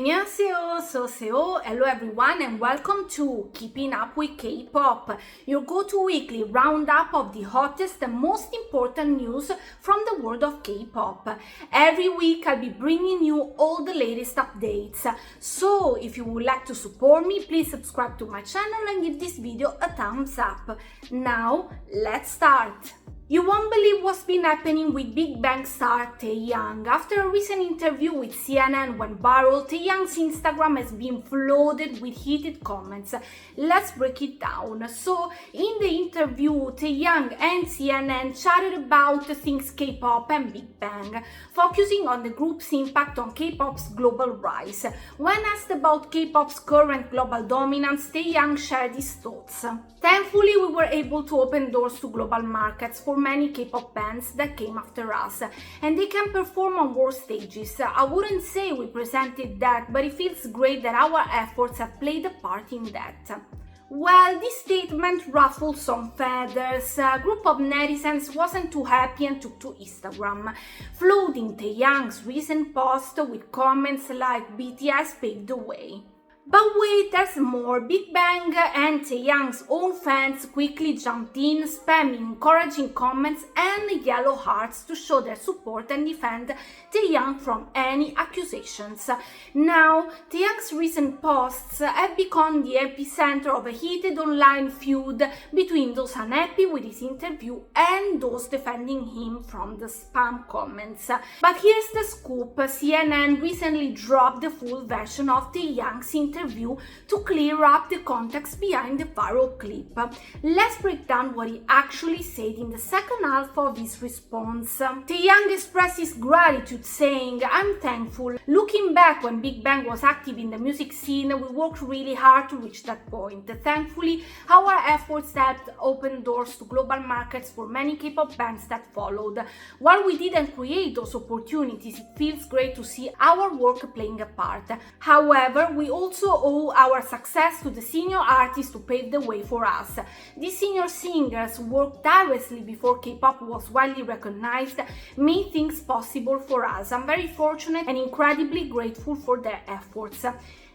Annyeonghaseyo, hello everyone and welcome to Keeping Up with K-Pop, your go-to weekly roundup of the hottest and most important news from the world of K-Pop. Every week I'll be bringing you all the latest updates, so if you would like to support me, please subscribe to my channel and give this video a thumbs up. Now, let's start! You won't believe what's been happening with Big Bang star Taeyang. After a recent interview with CNN went viral, Taeyang's Instagram has been flooded with heated comments. Let's break it down. So, in the interview, Taeyang and CNN chatted about things K-pop and Big Bang, focusing on the group's impact on K-pop's global rise. When asked about K-pop's current global dominance, Taeyang shared his thoughts. Thankfully, we were able to open doors to global markets for many K-pop bands that came after us, and they can perform on world stages. I wouldn't say we presented that, but it feels great that our efforts have played a part in that. Well, this statement ruffled some feathers. A group of netizens wasn't too happy and took to Instagram, flooding Taeyang's recent post with comments like BTS paved the way. But wait, there's more. Big Bang and Taeyang's own fans quickly jumped in, spamming encouraging comments and yellow hearts to show their support and defend Taeyang from any accusations. Now, Taeyang's recent posts have become the epicenter of a heated online feud between those unhappy with his interview and those defending him from the spam comments. But here's the scoop. CNN recently dropped the full version of Taeyang's interview to clear up the context behind the viral clip. Let's break down what he actually said in the second half of his response. Taeyang expressed his gratitude, saying, "I'm thankful. Looking back when Big Bang was active in the music scene, we worked really hard to reach that point. Thankfully, our efforts helped open doors to global markets for many K-pop bands that followed. While we didn't create those opportunities, it feels great to see our work playing a part. However, we also owe our success to the senior artists who paved the way for us. These senior singers worked tirelessly before K-pop was widely recognized, made things possible for us. I'm very fortunate and incredibly grateful for their efforts."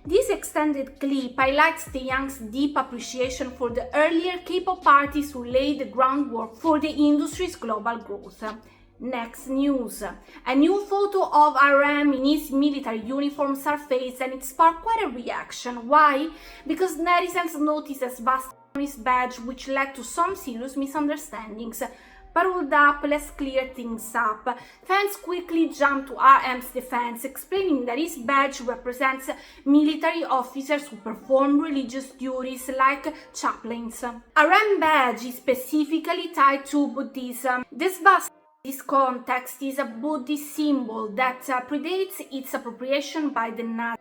This extended clip highlights Taeyang's deep appreciation for the earlier K-pop artists who laid the groundwork for the industry's global growth. Next news. A new photo of RM in his military uniform surfaced and it sparked quite a reaction. Why? Because netizens noticed a swastika on his badge, which led to some serious misunderstandings. But hold up, let's clear things up. Fans quickly jumped to RM's defense, explaining that his badge represents military officers who perform religious duties like chaplains. RM badge is specifically tied to Buddhism. This context is a Buddhist symbol that predates its appropriation by the Nazis.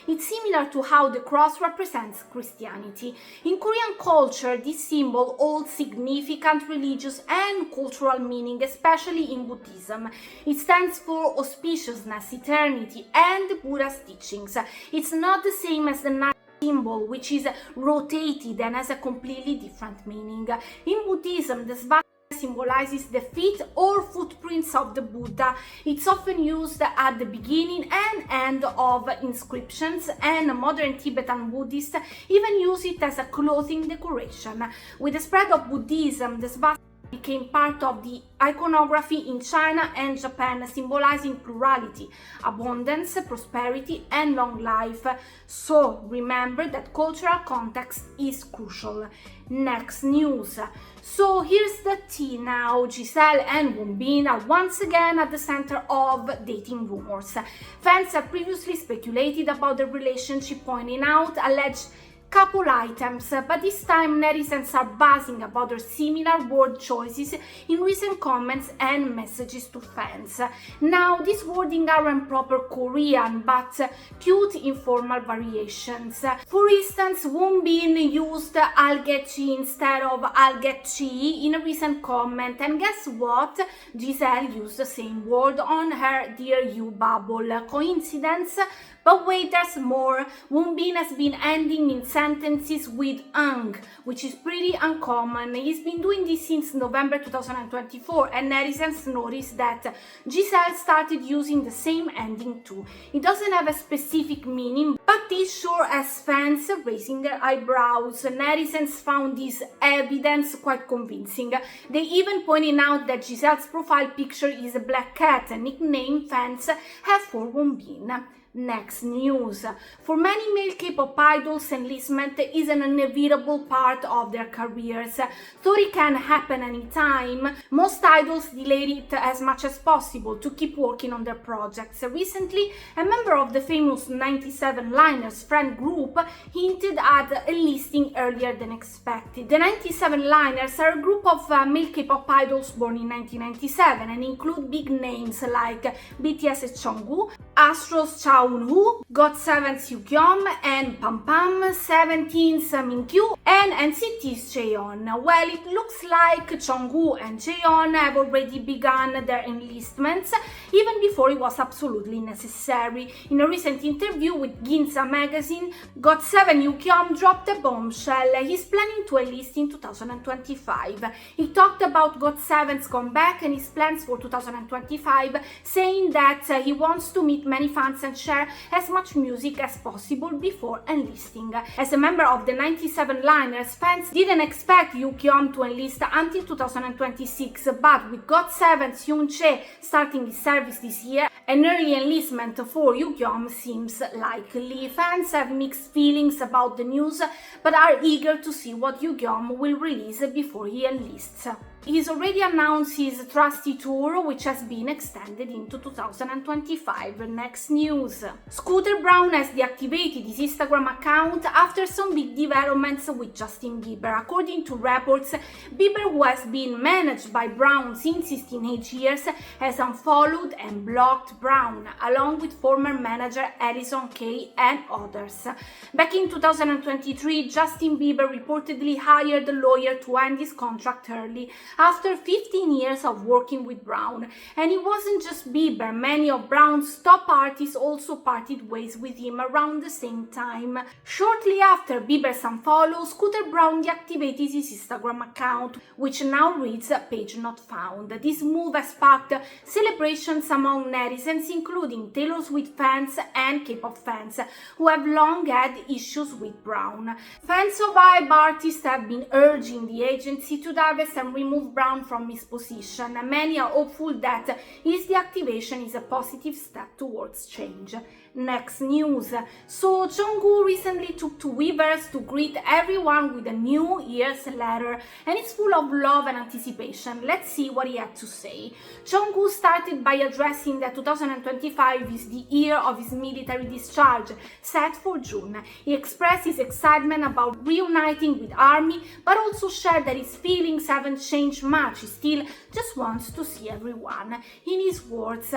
It's similar to how the cross represents Christianity. In Korean culture, this symbol holds significant religious and cultural meaning, especially in Buddhism. It stands for auspiciousness, eternity, and Buddha's teachings. It's not the same as the Nazi symbol, which is rotated and has a completely different meaning. In Buddhism, the swastika symbolizes the feet or footprints of the Buddha. It's often used at the beginning and end of inscriptions, and modern Tibetan Buddhists even use it as a clothing decoration. With the spread of Buddhism, the swastika became part of the iconography in China and Japan, symbolizing plurality, abundance, prosperity, and long life. So remember that cultural context is crucial. Next news. So here's the tea now. Giselle and Wonbin are once again at the center of dating rumors. Fans have previously speculated about the relationship, pointing out alleged couple items, but this time netizens are buzzing about their similar word choices in recent comments and messages to fans. Now, these wording aren't proper Korean, but cute informal variations. For instance, Wonbin used "I'll get you" instead of "I'll get you" in a recent comment, and guess what? Giselle used the same word on her "Dear You" bubble. Coincidence? But wait, there's more. Wonbin has been ending in sentences with "ang", which is pretty uncommon. He's been doing this since November 2024, and netizens noticed that Giselle started using the same ending too. It doesn't have a specific meaning, but this sure has fans raising their eyebrows. Netizens found this evidence quite convincing. They even pointed out that Giselle's profile picture is a black cat, a nickname fans have for Wonbin. Next news. For many male K-pop idols, enlistment is an inevitable part of their careers. Though it can happen anytime, most idols delay it as much as possible to keep working on their projects. Recently, a member of the famous 97 Liners friend group hinted at enlisting earlier than expected. The 97 Liners are a group of male K-pop idols born in 1997 and include big names like BTS's Jungkook, Astro's Woo, GOT7's Yugyeom, and Pam Pam, 17's Minkyu, and NCT's Jaeyeon. Well, it looks like Jungkook and Jaeyeon have already begun their enlistments, even before it was absolutely necessary. In a recent interview with Ginza magazine, GOT7 Yugyeom dropped a bombshell. He's planning to enlist in 2025. He talked about GOT7's comeback and his plans for 2025, saying that he wants to meet many fans and share as much music as possible before enlisting. As a member of the 97 Liners, fans didn't expect Yugyeom to enlist until 2026, but with GOT7's Yoonjae starting his service this year, an early enlistment for Yugyeom seems likely. Fans have mixed feelings about the news, but are eager to see what Yugyeom will release before he enlists. He's already announced his Trusty Tour, which has been extended into 2025. Next news. Scooter Braun has deactivated his Instagram account after some big developments with Justin Bieber. According to reports, Bieber, who has been managed by Braun since his teenage years, has unfollowed and blocked Braun, along with former manager Alison Kay and others. Back in 2023, Justin Bieber reportedly hired a lawyer to end his contract early, after 15 years of working with Braun. And it wasn't just Bieber, many of Braun's top artists also parted ways with him around the same time. Shortly after Bieber's unfollow, Scooter Braun deactivated his Instagram account, which now reads "page not found." This move has sparked celebrations among netizens, including Taylor Swift fans and K-pop fans, who have long had issues with Braun. Fans of hype artists have been urging the agency to divest and remove Braun from his position. Many are hopeful that his deactivation is a positive step towards change. Next news. So Jungkook recently took to Weverse to greet everyone with a New Year's letter, and it's full of love and anticipation. Let's see what he had to say. Jungkook started by addressing that 2025 is the year of his military discharge, set for June. He expressed his excitement about reuniting with ARMY, but also shared that his feelings haven't changed much. He still just wants to see everyone. In his words,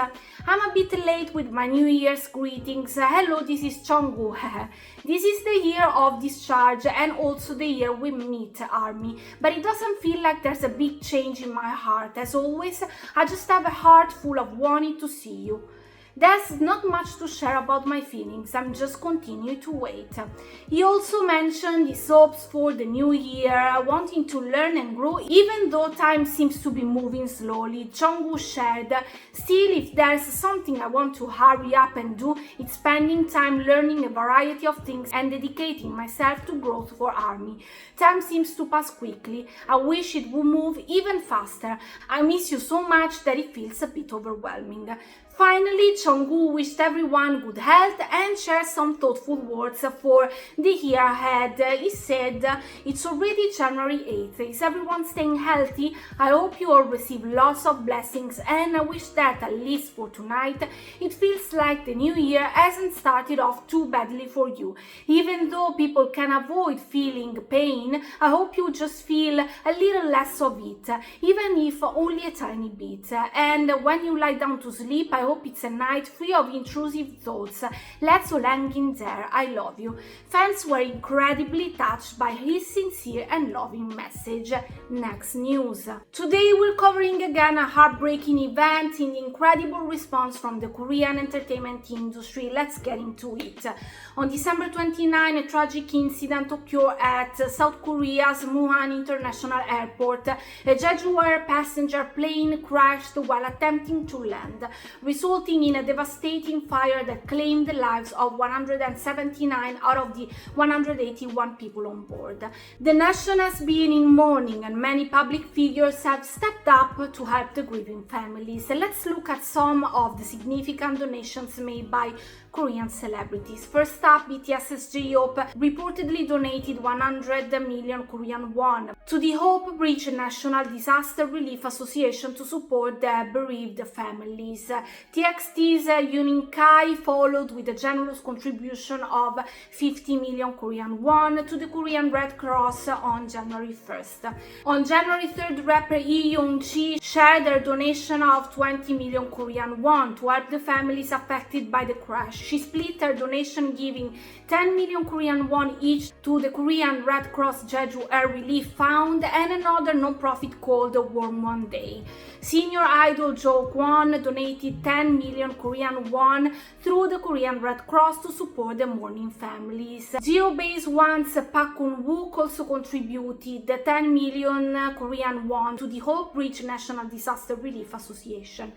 "I'm a bit late with my New Year's greeting. Hello, this is Jungkook. This is the year of discharge and also the year we meet ARMY, but it doesn't feel like there's a big change in my heart. As always, I just have a heart full of wanting to see you. There's not much to share about my feelings, I'm just continuing to wait." He also mentioned his hopes for the new year, wanting to learn and grow even though time seems to be moving slowly. Jungkook shared, "Still, if there's something I want to hurry up and do, it's spending time learning a variety of things and dedicating myself to growth for ARMY. Time seems to pass quickly. I wish it would move even faster. I miss you so much that it feels a bit overwhelming." Finally, Jungkook wished everyone good health and shared some thoughtful words for the year ahead. He said, "It's already January 8th. Is everyone staying healthy? I hope you all receive lots of blessings, and I wish that, at least for tonight, it feels like the new year hasn't started off too badly for you. Even though people can avoid feeling pain, I hope you just feel a little less of it, even if only a tiny bit. And when you lie down to sleep, I hope it's a night free of intrusive thoughts. Let's all hang in there. I love you. Fans were incredibly touched by his sincere and loving message. Next news. Today we're covering again a heartbreaking event in the incredible response from the Korean entertainment industry. Let's get into it. On December 29, a tragic incident occurred at South Korea's Muhan International Airport. A Jeju Air passenger plane crashed while attempting to land, resulting in a devastating fire that claimed the lives of 179 out of the 181 people on board. The nation has been in mourning and many public figures have stepped up to help the grieving families. Let's look at some of the significant donations made by Korean celebrities. First up, BTS's J-Hope reportedly donated 100 million Korean won to the Hope Bridge National Disaster Relief Association to support the bereaved families. TXT's Yunin Kai followed with a generous contribution of 50 million Korean won to the Korean Red Cross on January 1st. On January 3rd, rapper Lee Young-ji shared a donation of 20 million Korean won to help the families affected by the crash. She split her donation, giving 10 million Korean won each to the Korean Red Cross Jeju Air Relief Fund and another non-profit called Warm One Day. Senior idol Jo Kwon donated 10 million Korean won through the Korean Red Cross to support the mourning families. Geo-based one's Park Kun-wook also contributed 10 million Korean won to the Hope Bridge National Disaster Relief Association.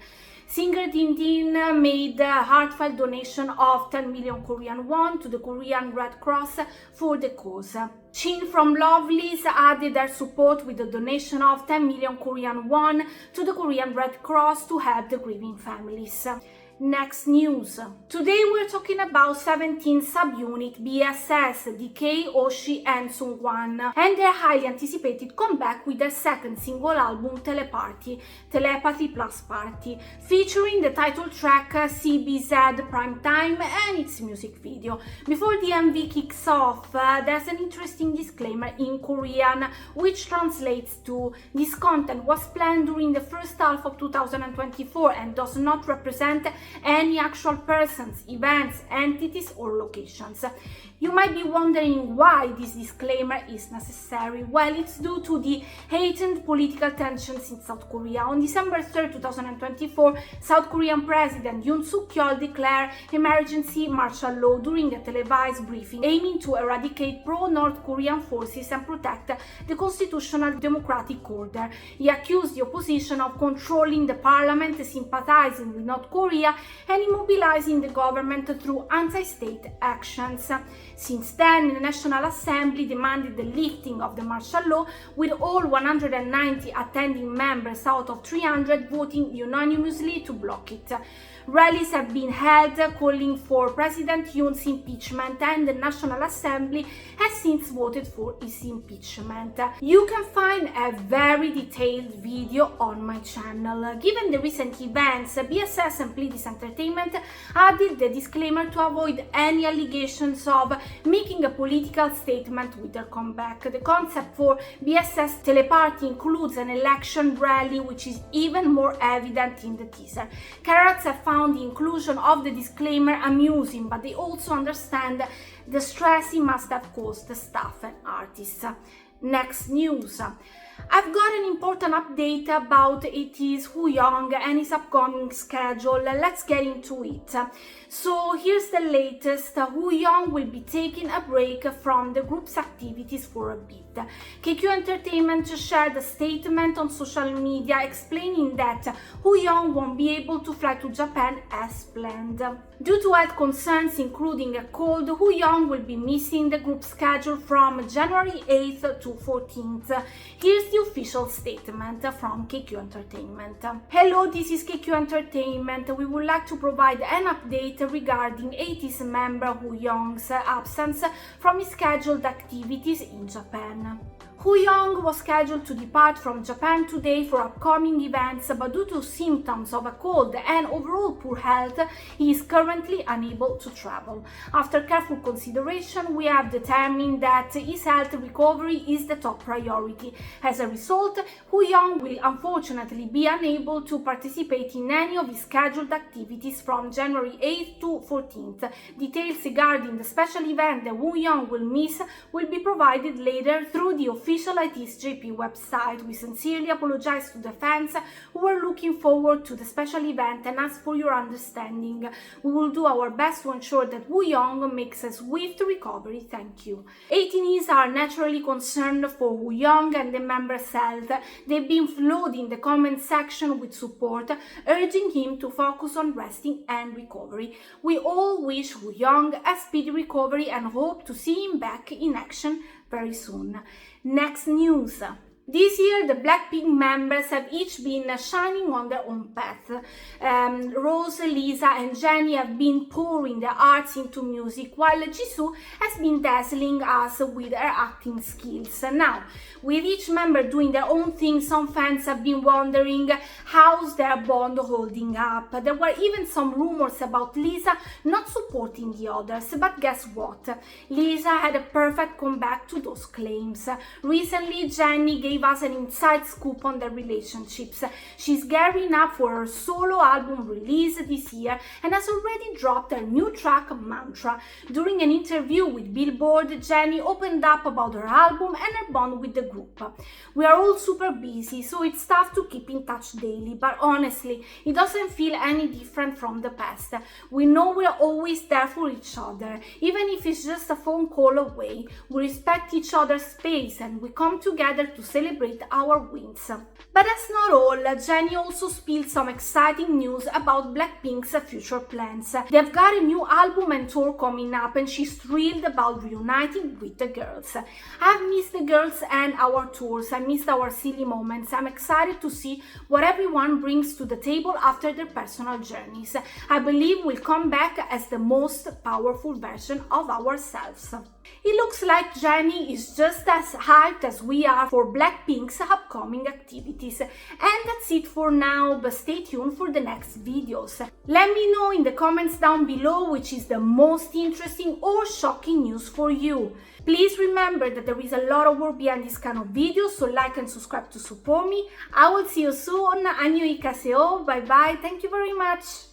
Singer Din Din made a heartfelt donation of 10 million Korean won to the Korean Red Cross for the cause. Shin from Lovelyz added their support with a donation of 10 million Korean won to the Korean Red Cross to help the grieving families. Next news. Today we're talking about 17 subunit BSS, DK, Oshi and Sungwan, and their highly anticipated comeback with their second single album Telepathy Plus Party, featuring the title track CBZ Prime Time and its music video. Before the MV kicks off, there's an interesting disclaimer in Korean which translates to "This content was planned during the first half of 2024 and does not represent any actual persons, events, entities, or locations." You might be wondering why this disclaimer is necessary. Well, it's due to the heightened political tensions in South Korea. On December 3, 2024, South Korean President Yoon Suk-yeol declared emergency martial law during a televised briefing aiming to eradicate pro-North Korean forces and protect the constitutional democratic order. He accused the opposition of controlling the parliament, sympathizing with North Korea, and immobilizing the government through anti-state actions. Since then, the National Assembly demanded the lifting of the martial law, with all 190 attending members out of 300 voting unanimously to block it. Rallies have been held calling for President Yoon's impeachment, and the National Assembly has since voted for his impeachment. You can find a very detailed video on my channel. Given the recent events, BSS and Pledis Entertainment added the disclaimer to avoid any allegations of making a political statement with their comeback. The concept for BSS Teleparty includes an election rally, which is even more evident in the teaser. Carrots have found the inclusion of the disclaimer amusing, but they also understand the stress it must have caused the staff and artists. Next news. I've got an important update about ATEEZ Wooyoung and his upcoming schedule. Let's get into it. So here's the latest. Wooyoung will be taking a break from the group's activities for a bit. KQ Entertainment shared a statement on social media explaining that Wooyoung won't be able to fly to Japan as planned. Due to health concerns, including a cold, Wooyoung will be missing the group schedule from January 8th to 14th. Here's the official statement from KQ Entertainment. Hello, this is KQ Entertainment. We would like to provide an update regarding ATEEZ member Wooyoung's absence from his scheduled activities in Japan. Woo-young was scheduled to depart from Japan today for upcoming events, but due to symptoms of a cold and overall poor health, he is currently unable to travel. After careful consideration, we have determined that his health recovery is the top priority. As a result, Woo-young will unfortunately be unable to participate in any of his scheduled activities from January 8th to 14th. Details regarding the special event that Woo-young will miss will be provided later through the official IT's.jp website. We sincerely apologize to the fans who were looking forward to the special event and ask for your understanding. We will do our best to ensure that Woo-young makes a swift recovery. Thank you. 18s are naturally concerned for Woo-young and the members' health. They've been flooding in the comment section with support, urging him to focus on resting and recovery. We all wish Woo-young a speedy recovery and hope to see him back in action very soon. Next news. This year, the Blackpink members have each been shining on their own path. Rose, Lisa and Jennie have been pouring their hearts into music, while Jisoo has been dazzling us with her acting skills. Now, with each member doing their own thing, some fans have been wondering how's their bond holding up. There were even some rumors about Lisa not supporting the others, but guess what? Lisa had a perfect comeback to those claims. Recently, Jennie gave us an inside scoop on their relationships. She's gearing up for her solo album release this year and has already dropped her new track Mantra. During an interview with Billboard, Jennie opened up about her album and her bond with the group. We are all super busy, so it's tough to keep in touch daily, but honestly, it doesn't feel any different from the past. We know we're always there for each other, even if it's just a phone call away. We respect each other's space and we come together to celebrate our wins. But that's not all. Jennie also spilled some exciting news about Blackpink's future plans. They've got a new album and tour coming up and she's thrilled about reuniting with the girls. I've missed the girls and our tours. I missed our silly moments. I'm excited to see what everyone brings to the table after their personal journeys. I believe we'll come back as the most powerful version of ourselves. It looks like Jennie is just as hyped as we are for Blackpink's upcoming activities. And that's it for now, but stay tuned for the next videos. Let me know in the comments down below which is the most interesting or shocking news for you. Please remember that there is a lot of work behind this kind of videos, so like and subscribe to support me. I will see you soon. Annyeonghaseyo. Bye bye. Thank you very much.